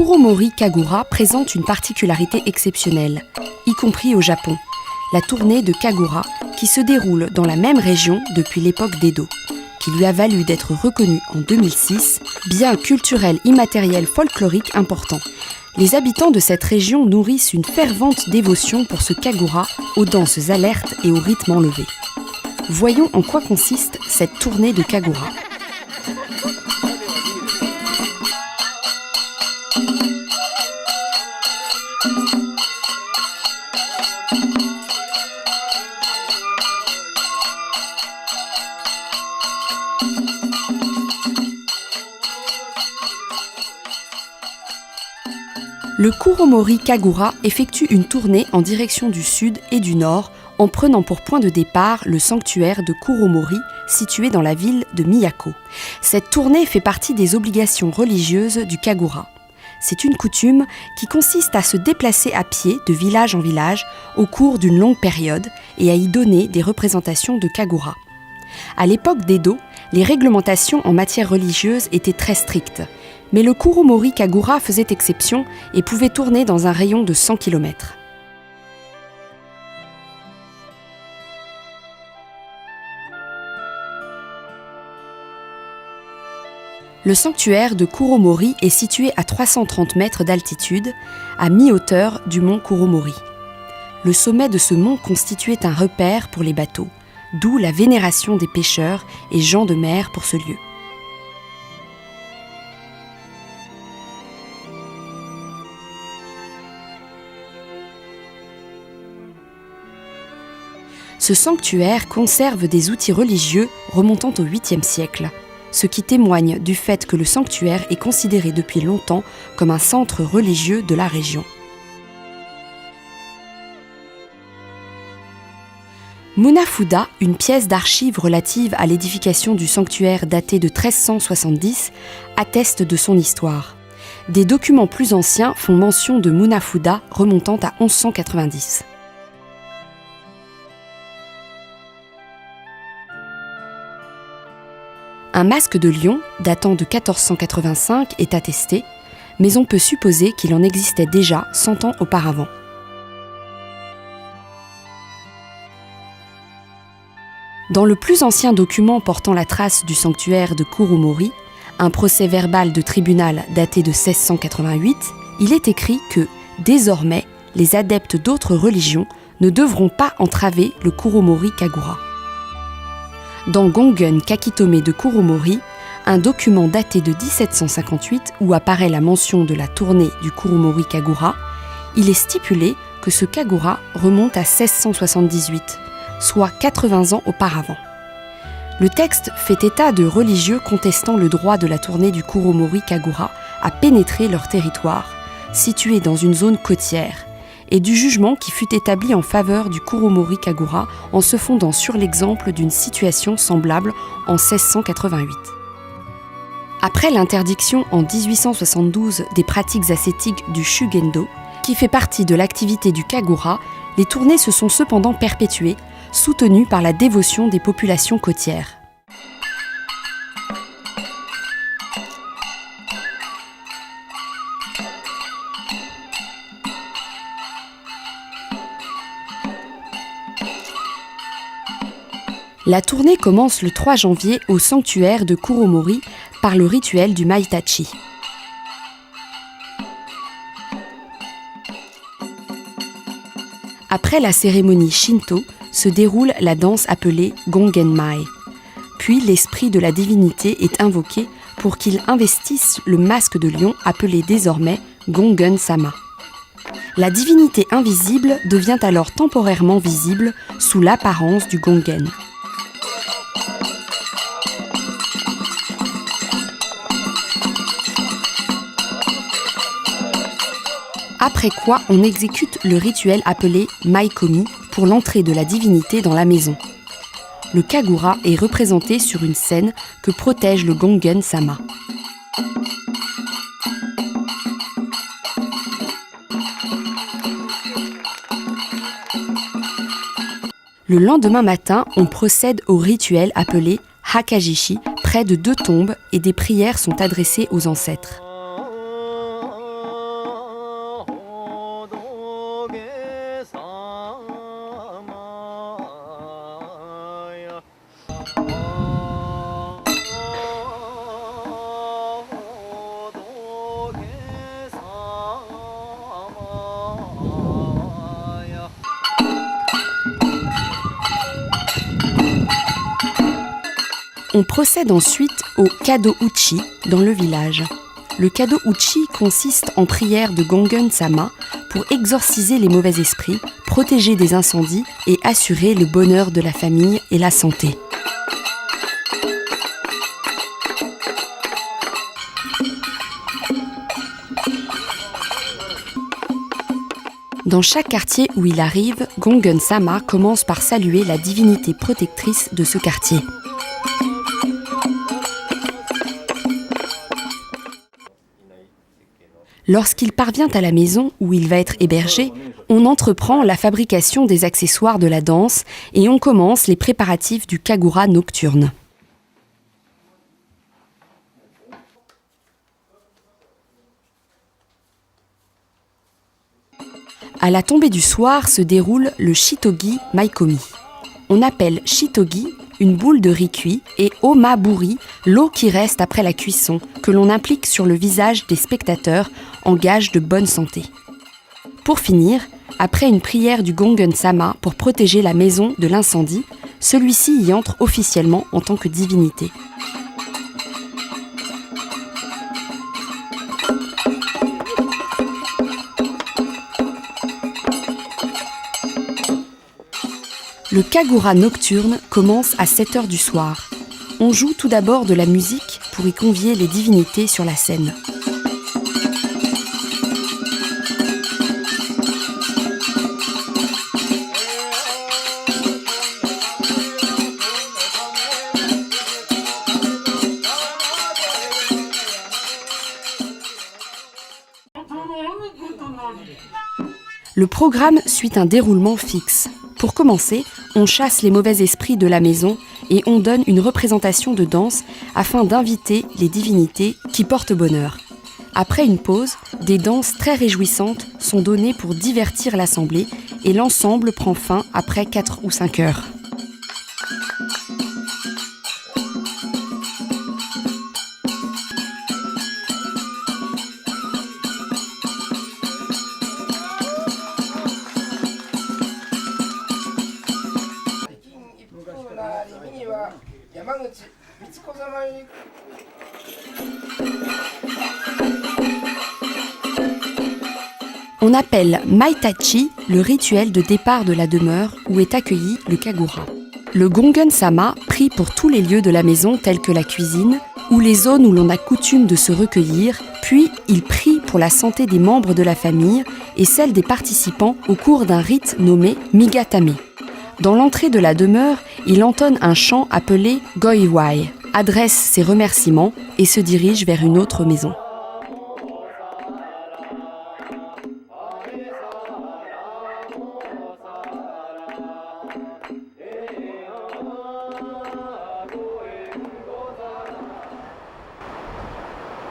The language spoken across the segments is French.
Kuromori Kagura présente une particularité exceptionnelle, y compris au Japon, la tournée de Kagura qui se déroule dans la même région depuis l'époque d'Edo, qui lui a valu d'être reconnue en 2006, bien culturel immatériel folklorique important. Les habitants de cette région nourrissent une fervente dévotion pour ce Kagura aux danses alertes et au rythme enlevé. Voyons en quoi consiste cette tournée de Kagura. Le Kuromori Kagura effectue une tournée en direction du sud et du nord en prenant pour point de départ le sanctuaire de Kuromori situé dans la ville de Miyako. Cette tournée fait partie des obligations religieuses du Kagura. C'est une coutume qui consiste à se déplacer à pied de village en village au cours d'une longue période et à y donner des représentations de Kagura. À l'époque d'Edo, les réglementations en matière religieuse étaient très strictes. Mais le Kuromori Kagura faisait exception et pouvait tourner dans un rayon de 100 km. Le sanctuaire de Kuromori est situé à 330 mètres d'altitude, à mi-hauteur du mont Kuromori. Le sommet de ce mont constituait un repère pour les bateaux, d'où la vénération des pêcheurs et gens de mer pour ce lieu. Ce sanctuaire conserve des outils religieux remontant au 8e siècle, ce qui témoigne du fait que le sanctuaire est considéré depuis longtemps comme un centre religieux de la région. Munafuda, une pièce d'archives relative à l'édification du sanctuaire datée de 1370, atteste de son histoire. Des documents plus anciens font mention de Munafuda remontant à 1190. Un masque de lion, datant de 1485, est attesté, mais on peut supposer qu'il en existait déjà 100 ans auparavant. Dans le plus ancien document portant la trace du sanctuaire de Kuromori, un procès-verbal de tribunal daté de 1688, il est écrit que, désormais, les adeptes d'autres religions ne devront pas entraver le Kuromori Kagura. Dans Gongen Kakitome de Kuromori, un document daté de 1758 où apparaît la mention de la tournée du Kuromori Kagura, il est stipulé que ce Kagura remonte à 1678, soit 80 ans auparavant. Le texte fait état de religieux contestant le droit de la tournée du Kuromori Kagura à pénétrer leur territoire, situé dans une zone côtière, et du jugement qui fut établi en faveur du Kuromori Kagura en se fondant sur l'exemple d'une situation semblable en 1688. Après l'interdiction en 1872 des pratiques ascétiques du Shugendo, qui fait partie de l'activité du Kagura, les tournées se sont cependant perpétuées, soutenues par la dévotion des populations côtières. La tournée commence le 3 janvier au sanctuaire de Kuromori par le rituel du Maitachi. Après la cérémonie Shinto, se déroule la danse appelée Gongenmai. Puis l'esprit de la divinité est invoqué pour qu'il investisse le masque de lion appelé désormais Gongen-sama. La divinité invisible devient alors temporairement visible sous l'apparence du Gongen. Après quoi, on exécute le rituel appelé Maikomi pour l'entrée de la divinité dans la maison. Le Kagura est représenté sur une scène que protège le Gongen-sama. Le lendemain matin, on procède au rituel appelé Hakajishi, près de 2 tombes, et des prières sont adressées aux ancêtres. On procède ensuite au kado-uchi dans le village. Le kado-uchi consiste en prière de Gongen-sama pour exorciser les mauvais esprits, protéger des incendies et assurer le bonheur de la famille et la santé. Dans chaque quartier où il arrive, Gongen-sama commence par saluer la divinité protectrice de ce quartier. Lorsqu'il parvient à la maison où il va être hébergé, on entreprend la fabrication des accessoires de la danse et on commence les préparatifs du kagura nocturne. À la tombée du soir se déroule le Shitogi Maikomi. On appelle Shitogi une boule de riz cuit et Omaburi l'eau qui reste après la cuisson que l'on implique sur le visage des spectateurs en gage de bonne santé. Pour finir, après une prière du Gongen-sama pour protéger la maison de l'incendie, celui-ci y entre officiellement en tant que divinité. Le kagura nocturne commence à 7h du soir. On joue tout d'abord de la musique pour y convier les divinités sur la scène. Le programme suit un déroulement fixe. Pour commencer, on chasse les mauvais esprits de la maison et on donne une représentation de danse afin d'inviter les divinités qui portent bonheur. Après une pause, des danses très réjouissantes sont données pour divertir l'assemblée et l'ensemble prend fin après 4 ou 5 heures. On appelle Maitachi le rituel de départ de la demeure où est accueilli le kagura. Le Gongen-sama prie pour tous les lieux de la maison tels que la cuisine ou les zones où l'on a coutume de se recueillir, puis il prie pour la santé des membres de la famille et celle des participants au cours d'un rite nommé Migatame. Dans l'entrée de la demeure, il entonne un chant appelé Goiwai, adresse ses remerciements et se dirige vers une autre maison.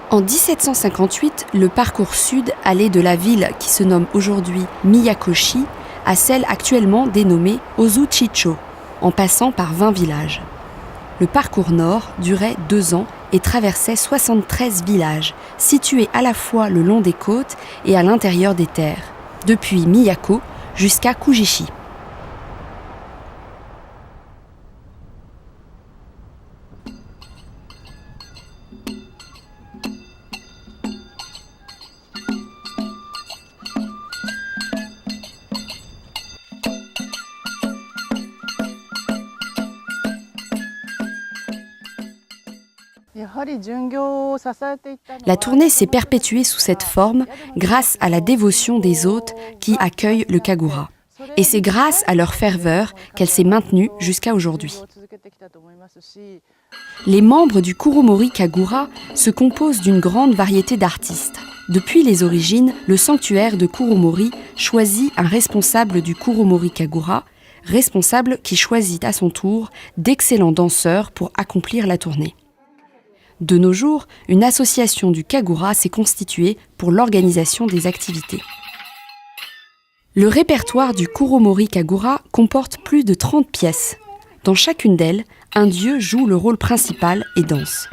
En 1758, le parcours sud allait de la ville qui se nomme aujourd'hui Miyakoshi à celle actuellement dénommée Ozuchicho, en passant par 20 villages. Le parcours nord durait 2 ans et traversait 73 villages, situés à la fois le long des côtes et à l'intérieur des terres, depuis Miyako jusqu'à Kujishi. La tournée s'est perpétuée sous cette forme grâce à la dévotion des hôtes qui accueillent le kagura. Et c'est grâce à leur ferveur qu'elle s'est maintenue jusqu'à aujourd'hui. Les membres du Kuromori Kagura se composent d'une grande variété d'artistes. Depuis les origines, le sanctuaire de Kuromori choisit un responsable du Kuromori Kagura, responsable qui choisit à son tour d'excellents danseurs pour accomplir la tournée. De nos jours, une association du Kagura s'est constituée pour l'organisation des activités. Le répertoire du Kuromori Kagura comporte plus de 30 pièces. Dans chacune d'elles, un dieu joue le rôle principal et danse.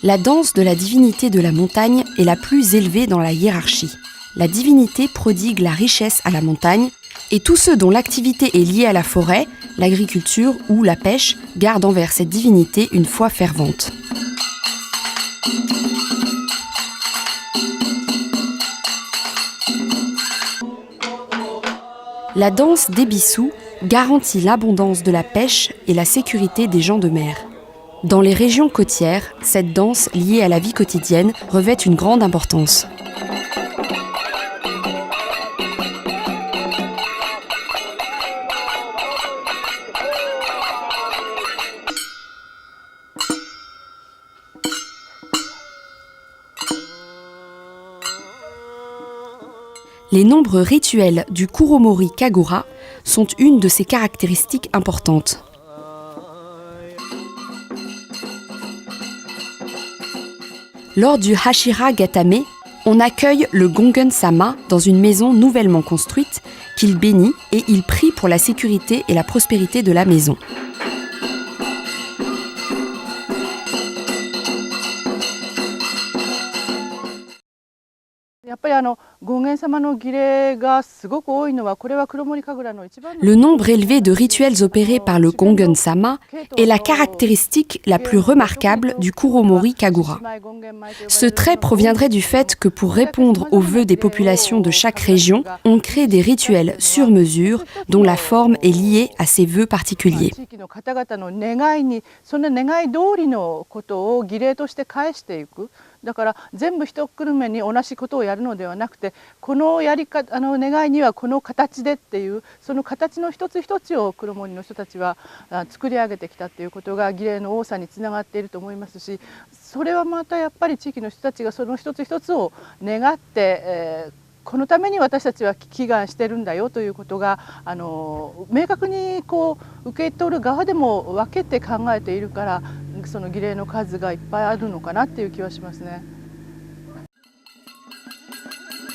La danse de la divinité de la montagne est la plus élevée dans la hiérarchie. La divinité prodigue la richesse à la montagne, et tous ceux dont l'activité est liée à la forêt, l'agriculture ou la pêche gardent envers cette divinité une foi fervente. La danse des Bissous garantit l'abondance de la pêche et la sécurité des gens de mer. Dans les régions côtières, cette danse liée à la vie quotidienne revêt une grande importance. Les nombreux rituels du Kuromori Kagura sont une de ses caractéristiques importantes. Lors du Hashira Gatame, on accueille le Gongen-sama dans une maison nouvellement construite qu'il bénit et il prie pour la sécurité et la prospérité de la maison. Le nombre élevé de rituels opérés par le Gongen-sama est la caractéristique la plus remarquable du Kuromori Kagura. Ce trait proviendrait du fait que pour répondre aux vœux des populations de chaque région, on crée des rituels sur mesure dont la forme est liée à ces vœux particuliers.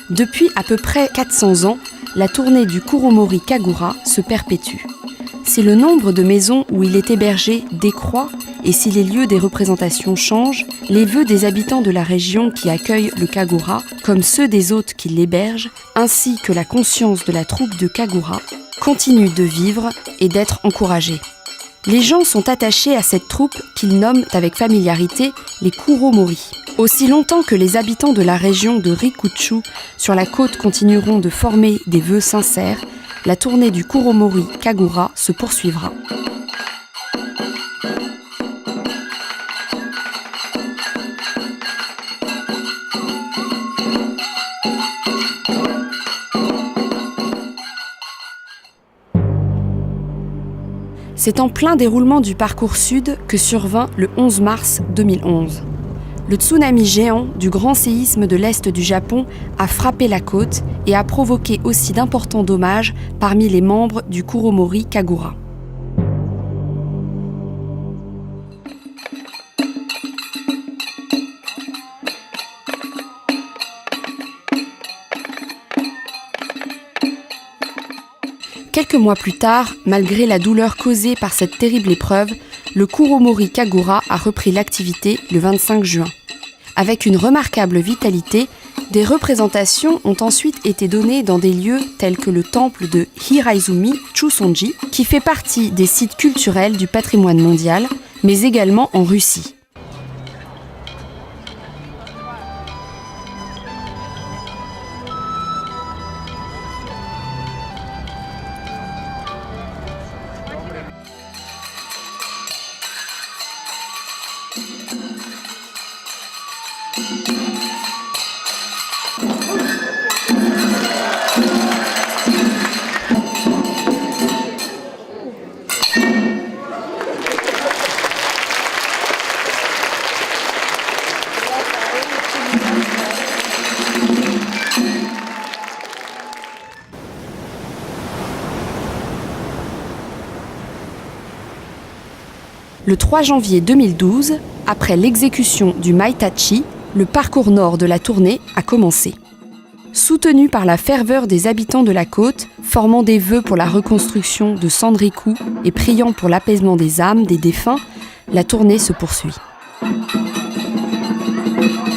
Depuis à peu près 400 ans, la tournée du Kuromori Kagura se perpétue. Si le nombre de maisons où il est hébergé décroît et si les lieux des représentations changent, les vœux des habitants de la région qui accueillent le Kagura, comme ceux des hôtes qui l'hébergent, ainsi que la conscience de la troupe de Kagura, continuent de vivre et d'être encouragés. Les gens sont attachés à cette troupe qu'ils nomment avec familiarité les Kuromori. Aussi longtemps que les habitants de la région de Rikuchu sur la côte continueront de former des vœux sincères, la tournée du Kuromori Kagura se poursuivra. C'est en plein déroulement du parcours sud que survint le 11 mars 2011. Le tsunami géant du grand séisme de l'Est du Japon a frappé la côte et a provoqué aussi d'importants dommages parmi les membres du Kuromori Kagura. Quelques mois plus tard, malgré la douleur causée par cette terrible épreuve, le Kuromori Kagura a repris l'activité le 25 juin. Avec une remarquable vitalité, des représentations ont ensuite été données dans des lieux tels que le temple de Hiraizumi Chusonji, qui fait partie des sites culturels du patrimoine mondial, mais également en Russie. Le 3 janvier 2012, après l'exécution du Maitachi, le parcours nord de la tournée a commencé. Soutenu par la ferveur des habitants de la côte, formant des vœux pour la reconstruction de Sandriku et priant pour l'apaisement des âmes des défunts, la tournée se poursuit. Thank you.